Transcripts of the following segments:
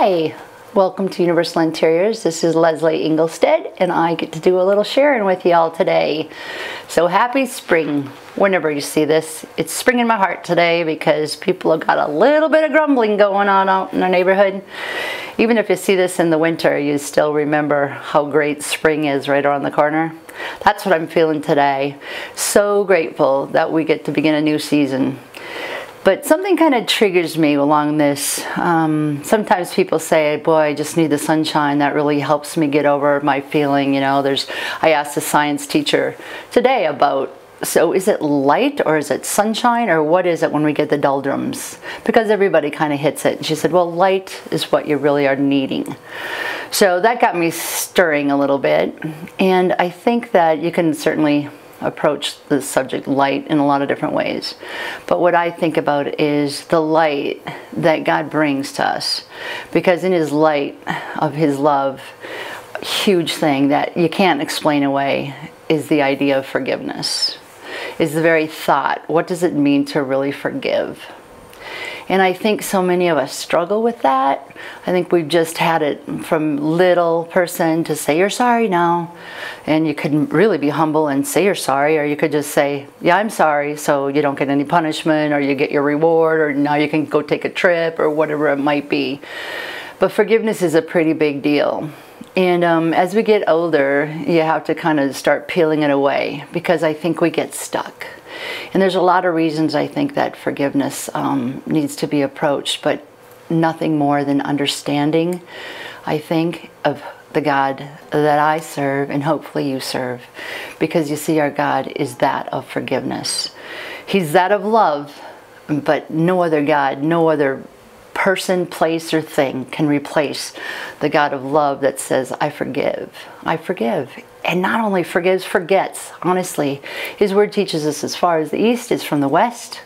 Hi, welcome to Universal Interiors. This is Leslie Inglestead, and I get to do a little sharing with you all today. So happy spring. Whenever you see this, it's spring in my heart today because people have got a little bit of grumbling going on out in our neighborhood. Even if you see this in the winter, you still remember how great spring is right around the corner. That's what I'm feeling today. So grateful that we get to begin a new season. But something kind of triggers me along this. Sometimes people say, boy, I just need the sunshine. That really helps me get over my feeling. You know, I asked the science teacher today about, so is it light or is it sunshine or what is it when we get the doldrums? Because everybody kind of hits it. And she said, well, light is what you really are needing. So that got me stirring a little bit. And I think that you can certainly approach the subject light in a lot of different ways. But what I think about is the light that God brings to us. Because in His light of His love, a huge thing that you can't explain away is the idea of forgiveness. Is the very thought, what does it mean to really forgive? And I think so many of us struggle with that. I think we've just had it from little person to say you're sorry now. And you could really be humble and say you're sorry, or you could just say, yeah, I'm sorry, so you don't get any punishment, or you get your reward, or now you can go take a trip, or whatever it might be. But forgiveness is a pretty big deal. And as we get older, you have to kind of start peeling it away, because I think we get stuck. And there's a lot of reasons I think that forgiveness needs to be approached, but nothing more than understanding, I think, of the God that I serve and hopefully you serve. Because you see, our God is that of forgiveness. He's that of love, but no other God, no other person, place, or thing can replace the God of love that says, I forgive. I forgive. And not only forgives, forgets. Honestly, His word teaches us as far as the east is from the west,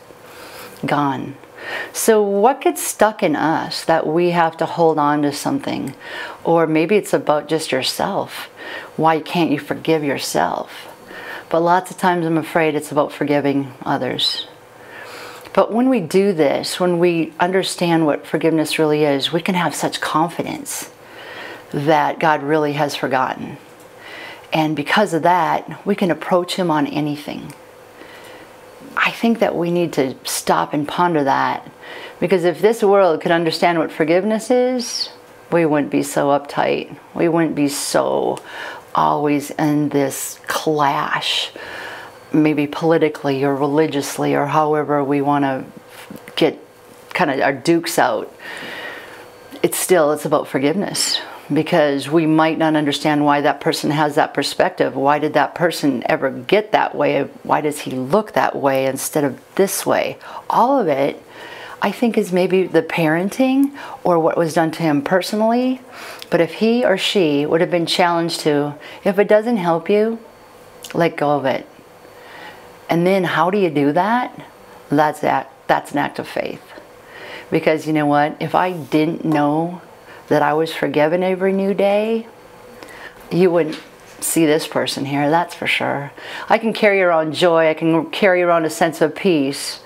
gone. So what gets stuck in us that we have to hold on to something? Or maybe it's about just yourself. Why can't you forgive yourself? But lots of times I'm afraid it's about forgiving others. But when we do this, when we understand what forgiveness really is, we can have such confidence that God really has forgotten. And because of that, we can approach Him on anything. I think that we need to stop and ponder that. Because if this world could understand what forgiveness is, we wouldn't be so uptight. We wouldn't be so always in this clash, maybe politically or religiously or however we want to get kind of our dukes out. It's about forgiveness. Because we might not understand why that person has that perspective. Why did that person ever get that way? Why does he look that way instead of this way? All of it, I think, is maybe the parenting or what was done to him personally. But if he or she would have been challenged to, if it doesn't help you, let go of it. And then how do you do that? That's an act of faith. Because you know what? If I didn't know that I was forgiven every new day, you wouldn't see this person here, that's for sure. I can carry around joy, I can carry around a sense of peace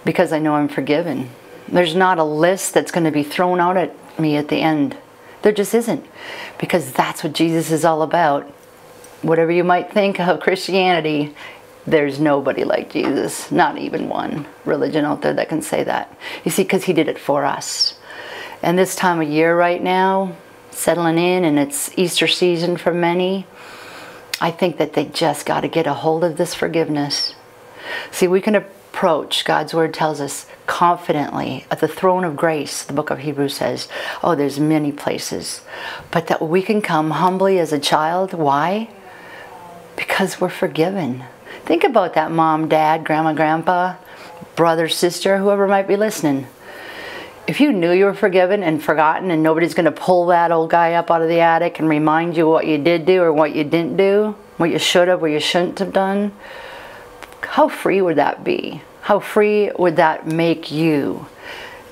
because I know I'm forgiven. There's not a list that's going to be thrown out at me at the end. There just isn't. Because that's what Jesus is all about. Whatever you might think of Christianity, there's nobody like Jesus. Not even one religion out there that can say that. You see, because He did it for us. And this time of year right now, settling in, and it's Easter season for many, I think that they just got to get a hold of this forgiveness. See, we can approach, God's Word tells us, confidently at the throne of grace. The book of Hebrews says, oh, there's many places. But that we can come humbly as a child. Why? Because we're forgiven. Think about that, mom, dad, grandma, grandpa, brother, sister, whoever might be listening. If you knew you were forgiven and forgotten and nobody's going to pull that old guy up out of the attic and remind you what you did do or what you didn't do, what you should have or you shouldn't have done, how free would that be? How free would that make you?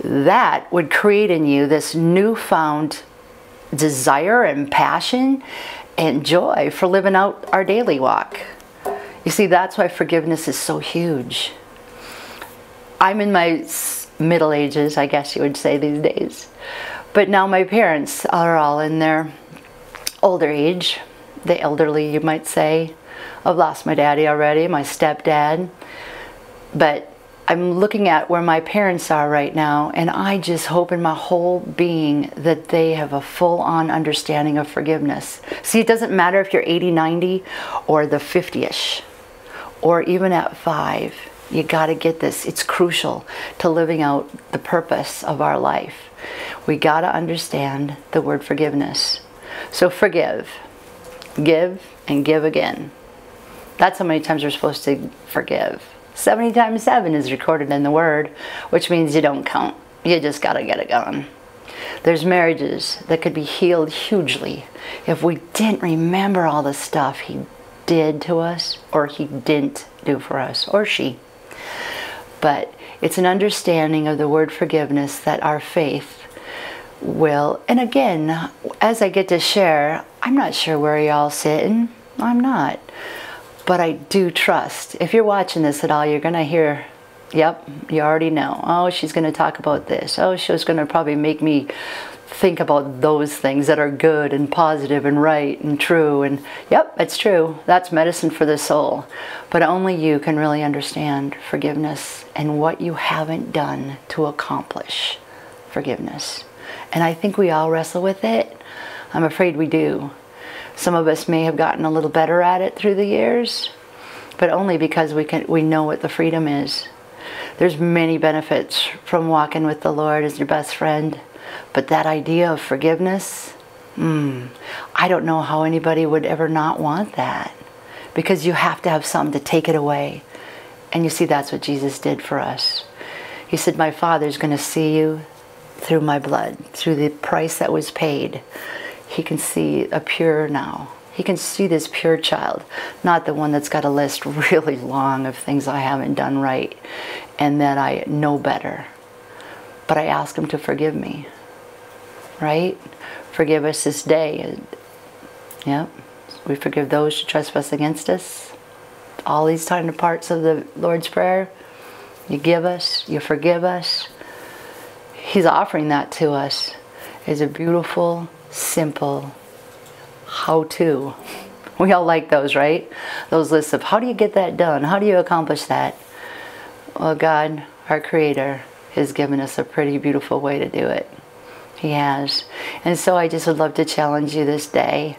That would create in you this newfound desire and passion and joy for living out our daily walk. You see, that's why forgiveness is so huge. I'm in my middle ages, I guess you would say these days. But now my parents are all in their older age, the elderly, you might say. I've lost my daddy already, my stepdad. But I'm looking at where my parents are right now, and I just hope in my whole being that they have a full-on understanding of forgiveness. See, it doesn't matter if you're 80, 90, or the 50-ish, or even at 5. You got to get this. It's crucial to living out the purpose of our life. We got to understand the word forgiveness. So forgive, give, and give again. That's how many times we're supposed to forgive. 70 times 7 is recorded in the Word, which means you don't count. You just got to get it going. There's marriages that could be healed hugely if we didn't remember all the stuff He did to us, or He didn't do for us, or she. But it's an understanding of the word forgiveness that our faith will, and again, as I get to share, I'm not sure where y'all sitting. I'm not. But I do trust. If you're watching this at all, you're going to hear, yep, you already know. Oh, she's going to talk about this. Oh, she's going to probably make me think about those things that are good and positive and right and true. And yep, it's true. That's medicine for the soul. But only you can really understand forgiveness and what you haven't done to accomplish forgiveness. And I think we all wrestle with it. I'm afraid we do. Some of us may have gotten a little better at it through the years, but only because we know what the freedom is. There's many benefits from walking with the Lord as your best friend, but that idea of forgiveness, I don't know how anybody would ever not want that, because you have to have something to take it away. And you see, that's what Jesus did for us. He said, my Father's going to see you through my blood, through the price that was paid. He can see a pure now. He can see this pure child, not the one that's got a list really long of things I haven't done right and that I know better. But I ask Him to forgive me, right? Forgive us this day. Yep. We forgive those who trespass against us. All these tiny parts of the Lord's Prayer. You give us, you forgive us. He's offering that to us as a beautiful, simple how-to. We all like those, right? Those lists of how do you get that done? How do you accomplish that? Well, God, our Creator, has given us a pretty beautiful way to do it. He has. And so I just would love to challenge you this day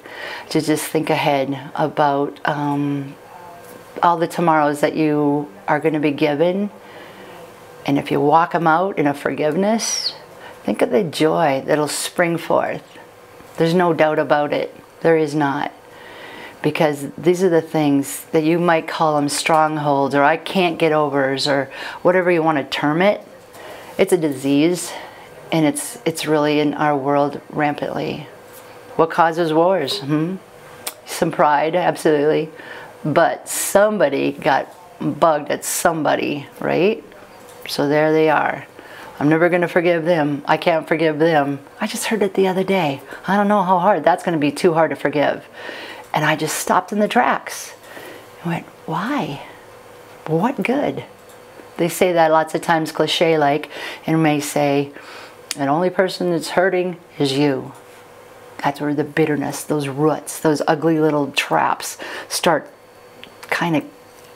to just think ahead about all the tomorrows that you are going to be given. And if you walk them out in a forgiveness, think of the joy that'll spring forth. There's no doubt about it. There is not. Because these are the things that you might call them strongholds, or I can't get overs, or whatever you want to term it. It's a disease, and it's really in our world rampantly. What causes wars? Some pride, absolutely. But somebody got bugged at somebody, right? So there they are. I'm never going to forgive them. I can't forgive them. I just heard it the other day. I don't know how hard. That's going to be too hard to forgive. And I just stopped in the tracks. I went, why? What good? They say that lots of times cliche-like, and may say, the only person that's hurting is you. That's where the bitterness, those roots, those ugly little traps start kind of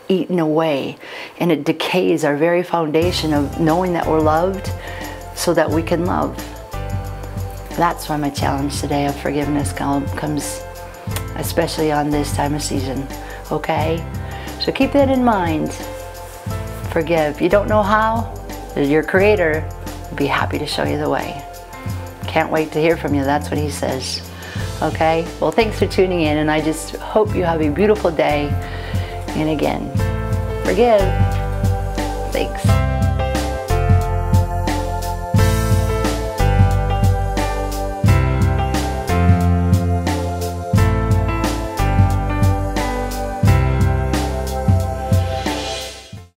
eaten away, and it decays our very foundation of knowing that we're loved so that we can love. That's why my challenge today of forgiveness comes, especially on this time of season, okay? So keep that in mind. Forgive. You don't know how? Your Creator will be happy to show you the way. Can't wait to hear from you. That's what He says. Okay? Well, thanks for tuning in, and I just hope you have a beautiful day. And again, forgive. Thanks.